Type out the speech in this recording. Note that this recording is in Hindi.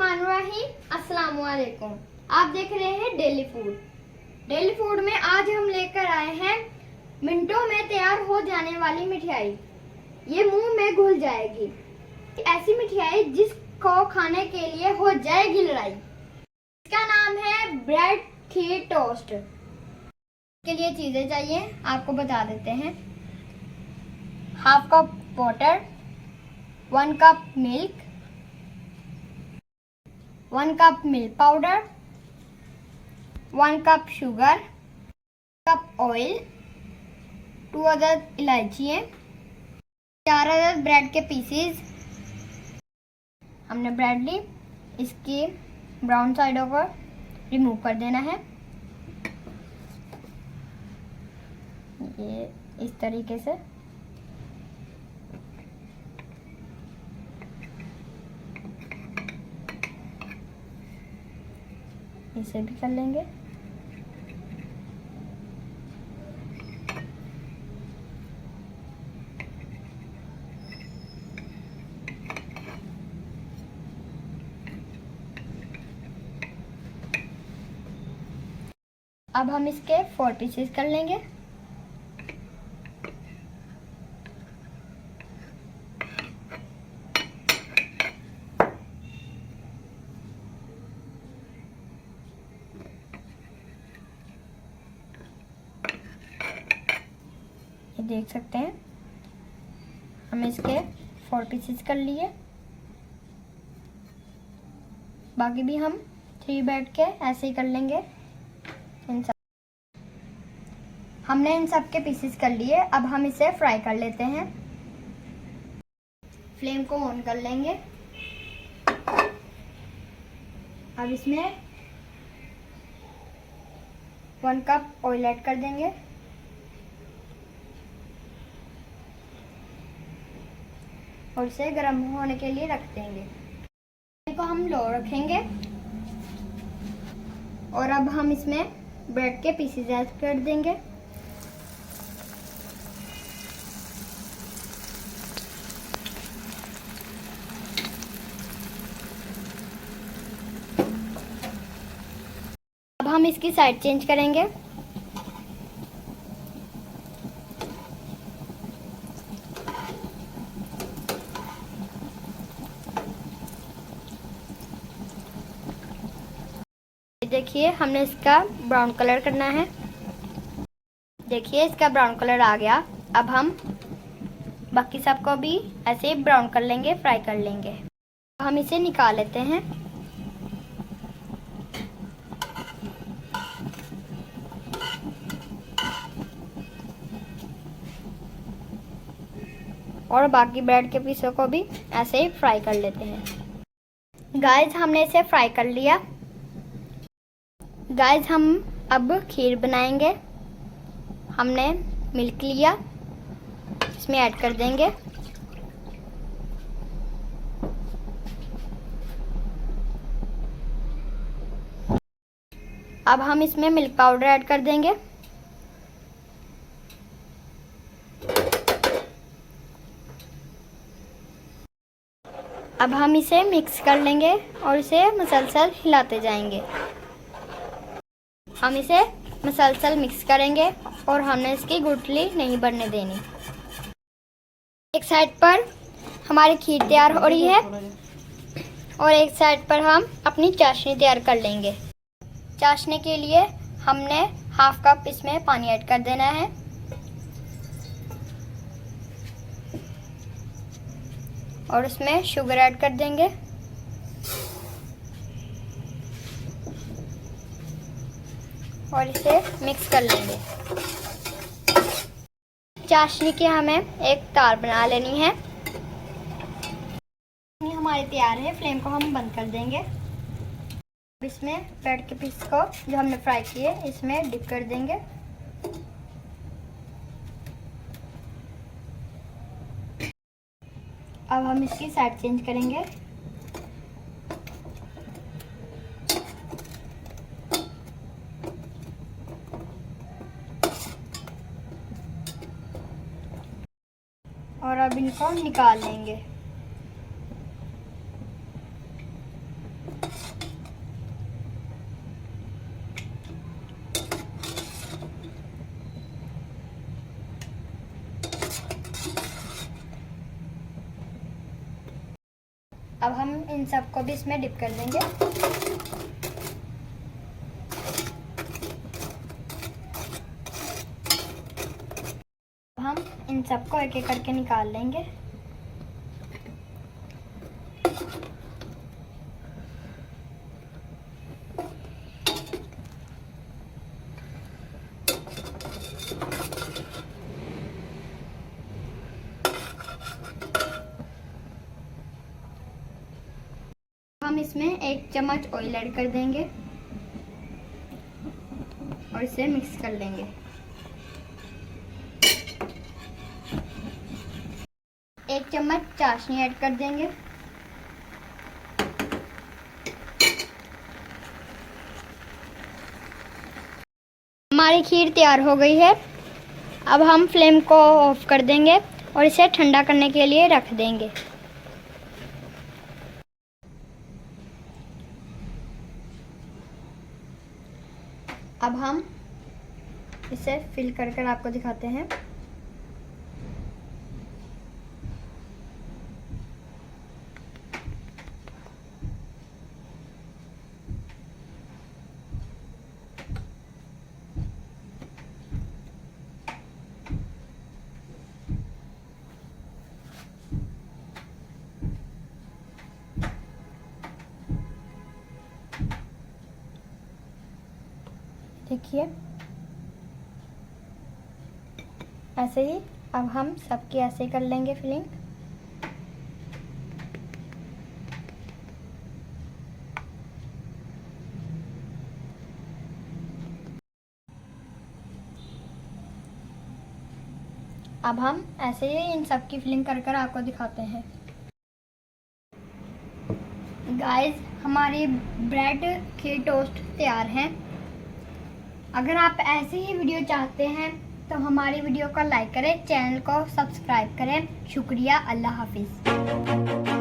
बिस्मिल्लाहिर्रहमानिर्रहीम। अस्सलाम वालेकुम। आप देख रहे हैं डेली फूड। डेली फूड में आज हम लेकर आए हैं मिनटों में तैयार हो जाने वाली मिठाई। ये मुंह में घुल जाएगी, ऐसी मिठाई जिसको खाने के लिए हो जाएगी लड़ाई। इसका नाम है ब्रेड खीर टोस्ट। के लिए चीजें चाहिए आपको बता देते हैं। Half cup water, 1 cup milk, 1 cup milk powder, 1 cup sugar, cup oil, 2 अदद इलायचियाँ, 4 अदद ब्रेड के पीसेस। हमने ब्रेड ली, इसकी ब्राउन साइडों को रिमूव कर देना है। ये इस तरीके से इसे भी कर लेंगे। अब हम इसके 4 पीसेस कर लेंगे। ये देख सकते हैं हम इसके 4 पीसेस कर लिए। बाकी भी हम 3 बैठ के ऐसे ही कर लेंगे। हमने इन सब के पीसेस कर लिए। अब हम इसे फ्राई कर लेते हैं। फ्लेम को ऑन कर लेंगे। अब इसमें 1 कप ऑयल ऐड कर देंगे और इसे गर्म होने के लिए रख देंगे। को हम लो रखेंगे और अब हम इसमें ब्रेड के पीसेस ऐड कर देंगे। अब हम इसकी साइड चेंज करेंगे। देखिए हमने इसका ब्राउन कलर करना है। देखिए इसका ब्राउन कलर आ गया। अब हम बाकी सबको भी ऐसे ही ब्राउन कर लेंगे, फ्राई कर लेंगे। हम इसे निकाल लेते हैं। और बाकी ब्रेड के पीसों को भी ऐसे ही फ्राई कर लेते हैं। गाइस हमने इसे फ्राई कर लिया। गाइस हम अब खीर बनाएंगे। हमने मिल्क लिया, इसमें ऐड कर देंगे। अब हम इसमें मिल्क पाउडर ऐड कर देंगे। अब हम इसे मिक्स कर लेंगे और इसे मुसलसल हिलाते जाएंगे। हम इसे मुसलसल मिक्स करेंगे और हमने इसकी गुठली नहीं बनने देनी। एक साइड पर हमारी खीर तैयार हो रही है और एक साइड पर हम अपनी चाशनी तैयार कर लेंगे। चाशनी के लिए हमने हाफ कप इसमें पानी ऐड कर देना है और उसमें शुगर ऐड कर देंगे। और इसे मिक्स कर लेंगे। चाशनी की हमें एक तार बना लेनी है। हमारी तैयार है। फ्लेम को हम बंद कर देंगे। इसमें ब्रेड के पीस को जो हमने फ्राई किए इसमें डिप कर देंगे। अब हम इसकी साइड चेंज करेंगे। और अब इनको निकाल लेंगे। अब हम इन सबको भी इसमें डिप कर देंगे। हम इन सबको एक एक करके निकाल लेंगे। हम इसमें 1 चम्मच ऑयल ऐड कर देंगे और इसे मिक्स कर लेंगे। एक चम्मच चाशनी ऐड कर देंगे। हमारी खीर तैयार हो गई है। अब हम फ्लेम को ऑफ कर देंगे और इसे ठंडा करने के लिए रख देंगे। अब हम इसे फिल कर आपको दिखाते हैं। देखिए ऐसे ही अब हम सबकी ऐसे ही कर लेंगे फिलिंग। अब हम ऐसे ही इन सबकी फिलिंग कर आपको दिखाते हैं। गाइस, हमारी ब्रेड खीर टोस्ट तैयार है। अगर आप ऐसे ही वीडियो चाहते हैं तो हमारी वीडियो को लाइक करें, चैनल को सब्सक्राइब करें। शुक्रिया, अल्लाह हाफिज़।